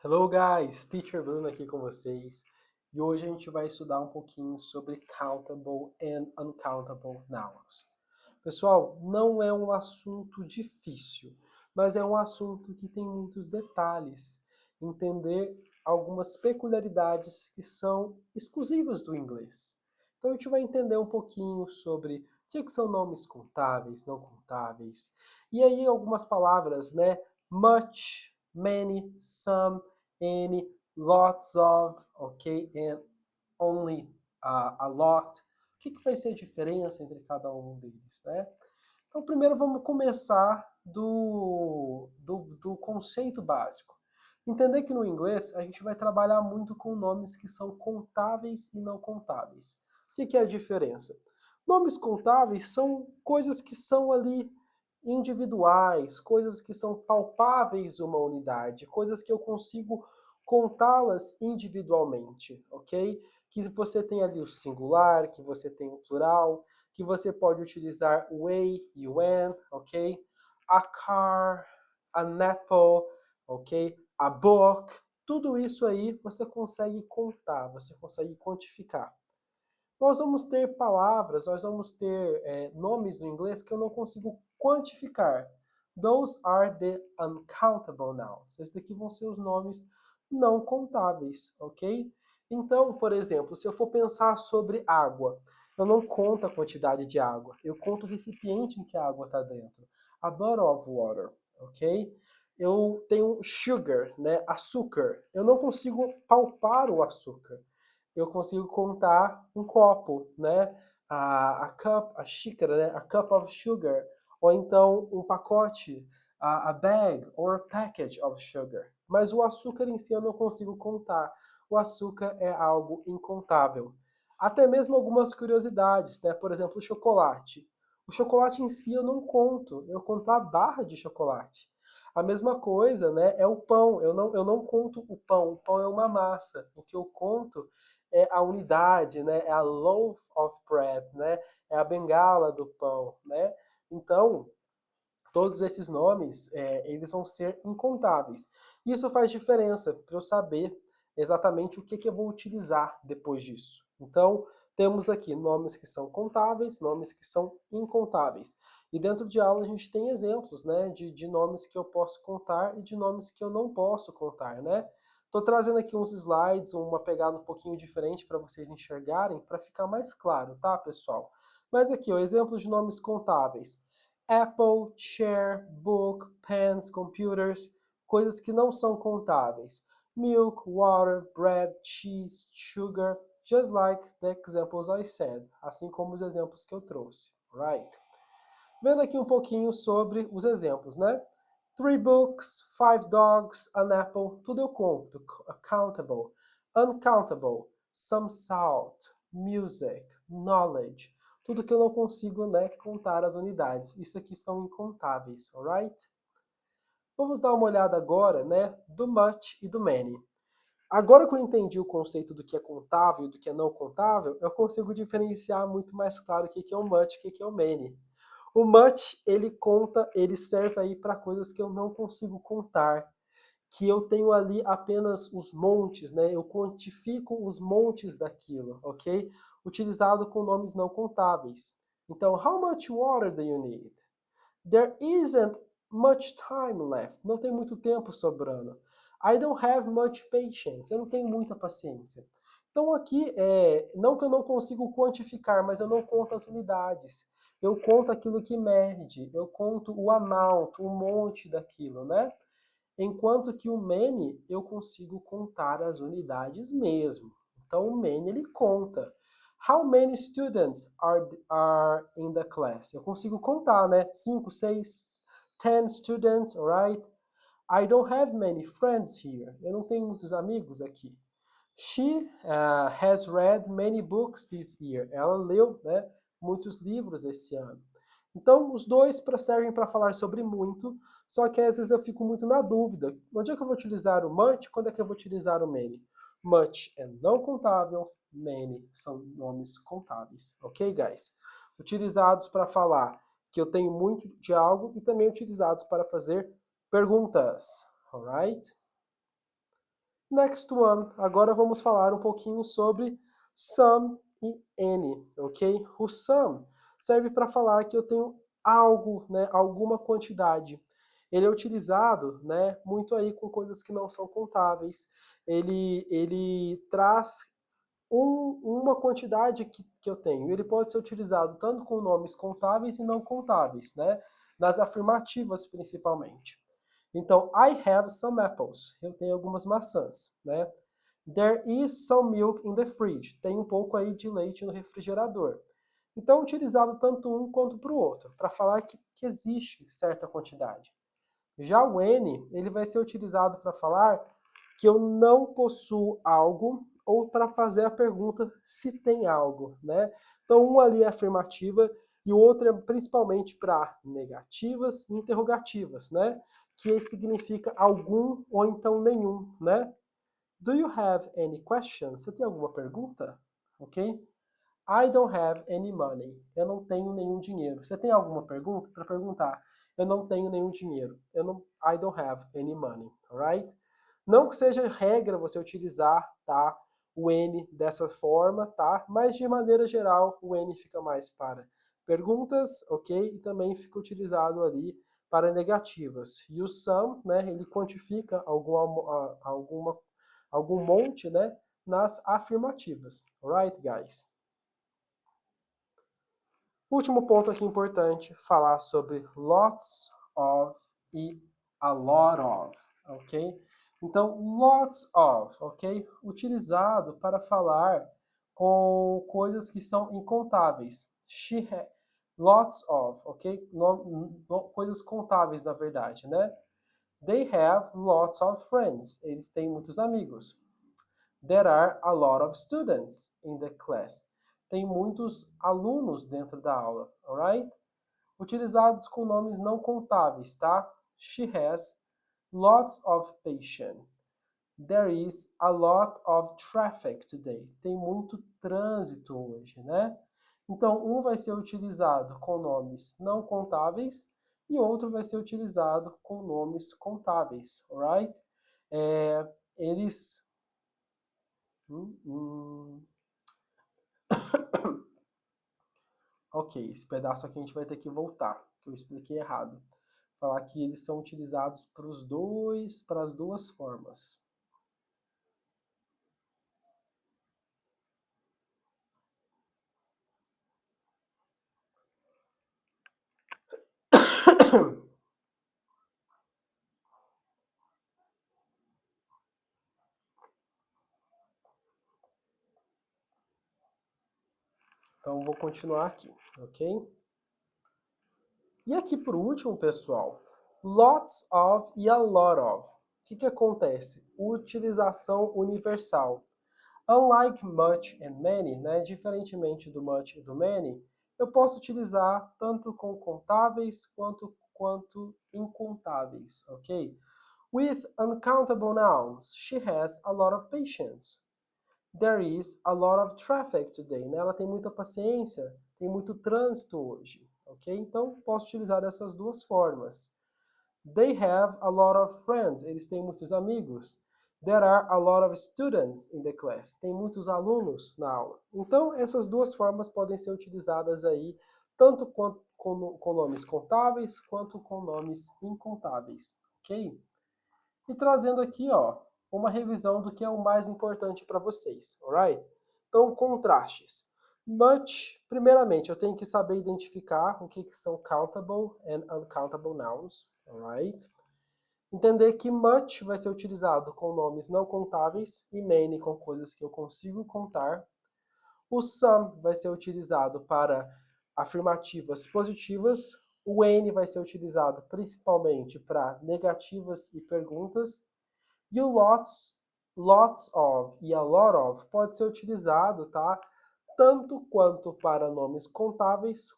Hello guys, Teacher Bruno aqui com vocês e hoje a gente vai estudar um pouquinho sobre countable and uncountable nouns. Pessoal, não é um assunto difícil, mas é um assunto que tem muitos detalhes. Entender algumas peculiaridades que são exclusivas do inglês. Então a gente vai entender um pouquinho sobre o que são nomes contáveis, não contáveis. E aí algumas palavras, né? Much, many, some, any, lots of, ok? And only, a lot. O que vai ser a diferença entre cada um deles, né? Então, primeiro vamos começar do conceito básico. Entender que no inglês a gente vai trabalhar muito com nomes que são contáveis e não contáveis. O que é a diferença? Nomes contáveis são coisas que são ali individuais, coisas que são palpáveis uma unidade, coisas que eu consigo contá-las individualmente, ok? Que você tem ali o singular, que você tem o plural, que você pode utilizar o a e o an, ok? A car, an apple, ok? A book, tudo isso aí você consegue contar, você consegue quantificar. Nós vamos ter palavras, nós vamos ter nomes no inglês que eu não consigo quantificar. Those are the uncountable nouns. Esses daqui vão ser os nomes não contáveis, ok? Então, por exemplo, se eu for pensar sobre água, eu não conto a quantidade de água, eu conto o recipiente em que a água está dentro. A bottle of water, ok? Eu tenho sugar, né? Açúcar. Eu não consigo palpar o açúcar, eu consigo contar um copo, né? A cup, a xícara, né? A cup of sugar. Ou então um pacote, a bag or a package of sugar. Mas o açúcar em si eu não consigo contar. O açúcar é algo incontável. Até mesmo algumas curiosidades, né? Por exemplo, o chocolate. O chocolate em si eu não conto, eu conto a barra de chocolate. A mesma coisa, né, é o pão. Eu não conto o pão é uma massa. O que eu conto é a unidade, né? É a loaf of bread, né? É a bengala do pão, né? Então, todos esses nomes, eles vão ser incontáveis. Isso faz diferença para eu saber exatamente o que eu vou utilizar depois disso. Então, temos aqui nomes que são contáveis, nomes que são incontáveis. E dentro de aula a gente tem exemplos, né, de nomes que eu posso contar e de nomes que eu não posso contar, né? Estou trazendo aqui uns slides, uma pegada um pouquinho diferente para vocês enxergarem, para ficar mais claro, tá, pessoal? Mas aqui, ó, exemplos de nomes contáveis. Apple, chair, book, pens, computers, coisas que não são contáveis. Milk, water, bread, cheese, sugar, just like the examples I said, assim como os exemplos que eu trouxe, right? Vendo aqui um pouquinho sobre os exemplos, né? 3 books, 5 dogs, an apple, tudo eu conto. Countable, uncountable, some salt, music, knowledge, tudo que eu não consigo, né, contar as unidades. Isso aqui são incontáveis, alright? Vamos dar uma olhada agora, né, do much e do many. Agora que eu entendi o conceito do que é contável e do que é não contável, eu consigo diferenciar muito mais claro o que é o much e o que é o many. O much, ele conta, ele serve aí para coisas que eu não consigo contar, que eu tenho ali apenas os montes, né? Eu quantifico os montes daquilo, ok? Utilizado com nomes não contáveis. Então, how much water do you need? There isn't much time left. Não tem muito tempo sobrando. I don't have much patience. Eu não tenho muita paciência. Então aqui, não que eu não consigo quantificar, mas eu não conto as unidades. Eu conto aquilo que mede, eu conto o amount, o monte daquilo, né? Enquanto que o many, eu consigo contar as unidades mesmo. Então o many, ele conta. How many students are in the class? Eu consigo contar, né? 5, 6, 10 students, alright? I don't have many friends here. Eu não tenho muitos amigos aqui. She has read many books this year. Ela leu, né, muitos livros esse ano. Então, os dois servem para falar sobre muito, só que às vezes eu fico muito na dúvida. Onde é que eu vou utilizar o much? Quando é que eu vou utilizar o many? Much é não contável, many são nomes contáveis. Ok, guys? Utilizados para falar que eu tenho muito de algo e também utilizados para fazer perguntas. Alright? Next one. Agora vamos falar um pouquinho sobre some e any, ok? O some serve para falar que eu tenho algo, né, alguma quantidade. Ele é utilizado, né, muito aí com coisas que não são contáveis. Ele traz uma quantidade que eu tenho. Ele pode ser utilizado tanto com nomes contáveis e não contáveis, né? Nas afirmativas, principalmente. Então, I have some apples. Eu tenho algumas maçãs, né? There is some milk in the fridge. Tem um pouco aí de leite no refrigerador. Então, utilizado tanto um quanto para o outro, para falar que existe certa quantidade. Já o N, ele vai ser utilizado para falar que eu não possuo algo ou para fazer a pergunta se tem algo, né? Então, um ali é afirmativa e o outro é principalmente para negativas e interrogativas, né? Que significa algum ou então nenhum, né? Do you have any questions? Você tem alguma pergunta? Ok? I don't have any money. Eu não tenho nenhum dinheiro. Você tem alguma pergunta? Para perguntar. Eu não tenho nenhum dinheiro. I don't have any money. Alright? Não que seja regra você utilizar, tá? O N dessa forma, tá? Mas de maneira geral, o N fica mais para perguntas, ok? E também fica utilizado ali para negativas. E o some, né? Ele quantifica algum monte, né? Nas afirmativas. Alright, guys? Último ponto aqui importante, falar sobre lots of e a lot of, ok? Então, lots of, ok? Utilizado para falar com coisas que são incontáveis. Lots of, ok? Coisas contáveis, na verdade, né? They have lots of friends. Eles têm muitos amigos. There are a lot of students in the class. Tem muitos alunos dentro da aula, alright? Utilizados com nomes não contáveis, tá? She has lots of patience. There is a lot of traffic today. Tem muito trânsito hoje, né? Então, um vai ser utilizado com nomes não contáveis e outro vai ser utilizado com nomes contáveis, alright? Eles Ok, esse pedaço aqui a gente vai ter que voltar, que eu expliquei errado. Falar que eles são utilizados para as duas formas. Então, vou continuar aqui, ok? E aqui por último, pessoal, lots of e a lot of. O que acontece? Utilização universal. Unlike much and many, né, diferentemente do much e do many, eu posso utilizar tanto com contáveis quanto incontáveis, ok? With uncountable nouns, she has a lot of patience. There is a lot of traffic today, né? Ela tem muita paciência, tem muito trânsito hoje, ok? Então, posso utilizar dessas duas formas. They have a lot of friends. Eles têm muitos amigos. There are a lot of students in the class. Tem muitos alunos na aula. Então, essas duas formas podem ser utilizadas aí, tanto com nomes contáveis, quanto com nomes incontáveis, ok? E trazendo aqui, ó, uma revisão do que é o mais importante para vocês, alright? Então, contrastes. Much, primeiramente, eu tenho que saber identificar o que são countable and uncountable nouns, alright? Entender que much vai ser utilizado com nomes não contáveis e many com coisas que eu consigo contar. O some vai ser utilizado para afirmativas positivas. O N vai ser utilizado principalmente para negativas e perguntas. E o lots of e a lot of pode ser utilizado, tá? Tanto quanto para nomes contáveis,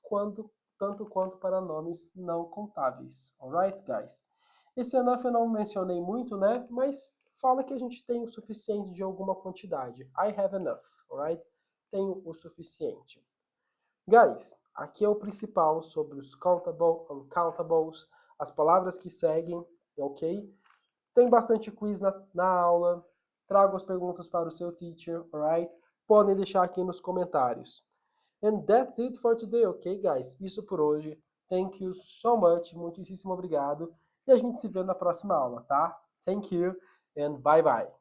tanto quanto para nomes não contáveis. Alright, guys? Esse enough eu não mencionei muito, né? Mas fala que a gente tem o suficiente de alguma quantidade. I have enough, alright? Tenho o suficiente. Guys, aqui é o principal sobre os countable, uncountables, as palavras que seguem, ok? Tem bastante quiz na aula, Traga as perguntas para o seu teacher, alright? Podem deixar aqui nos comentários. And that's it for today, ok, guys? Isso por hoje. Thank you so much. Muitíssimo obrigado. E a gente se vê na próxima aula, tá? Thank you and bye bye.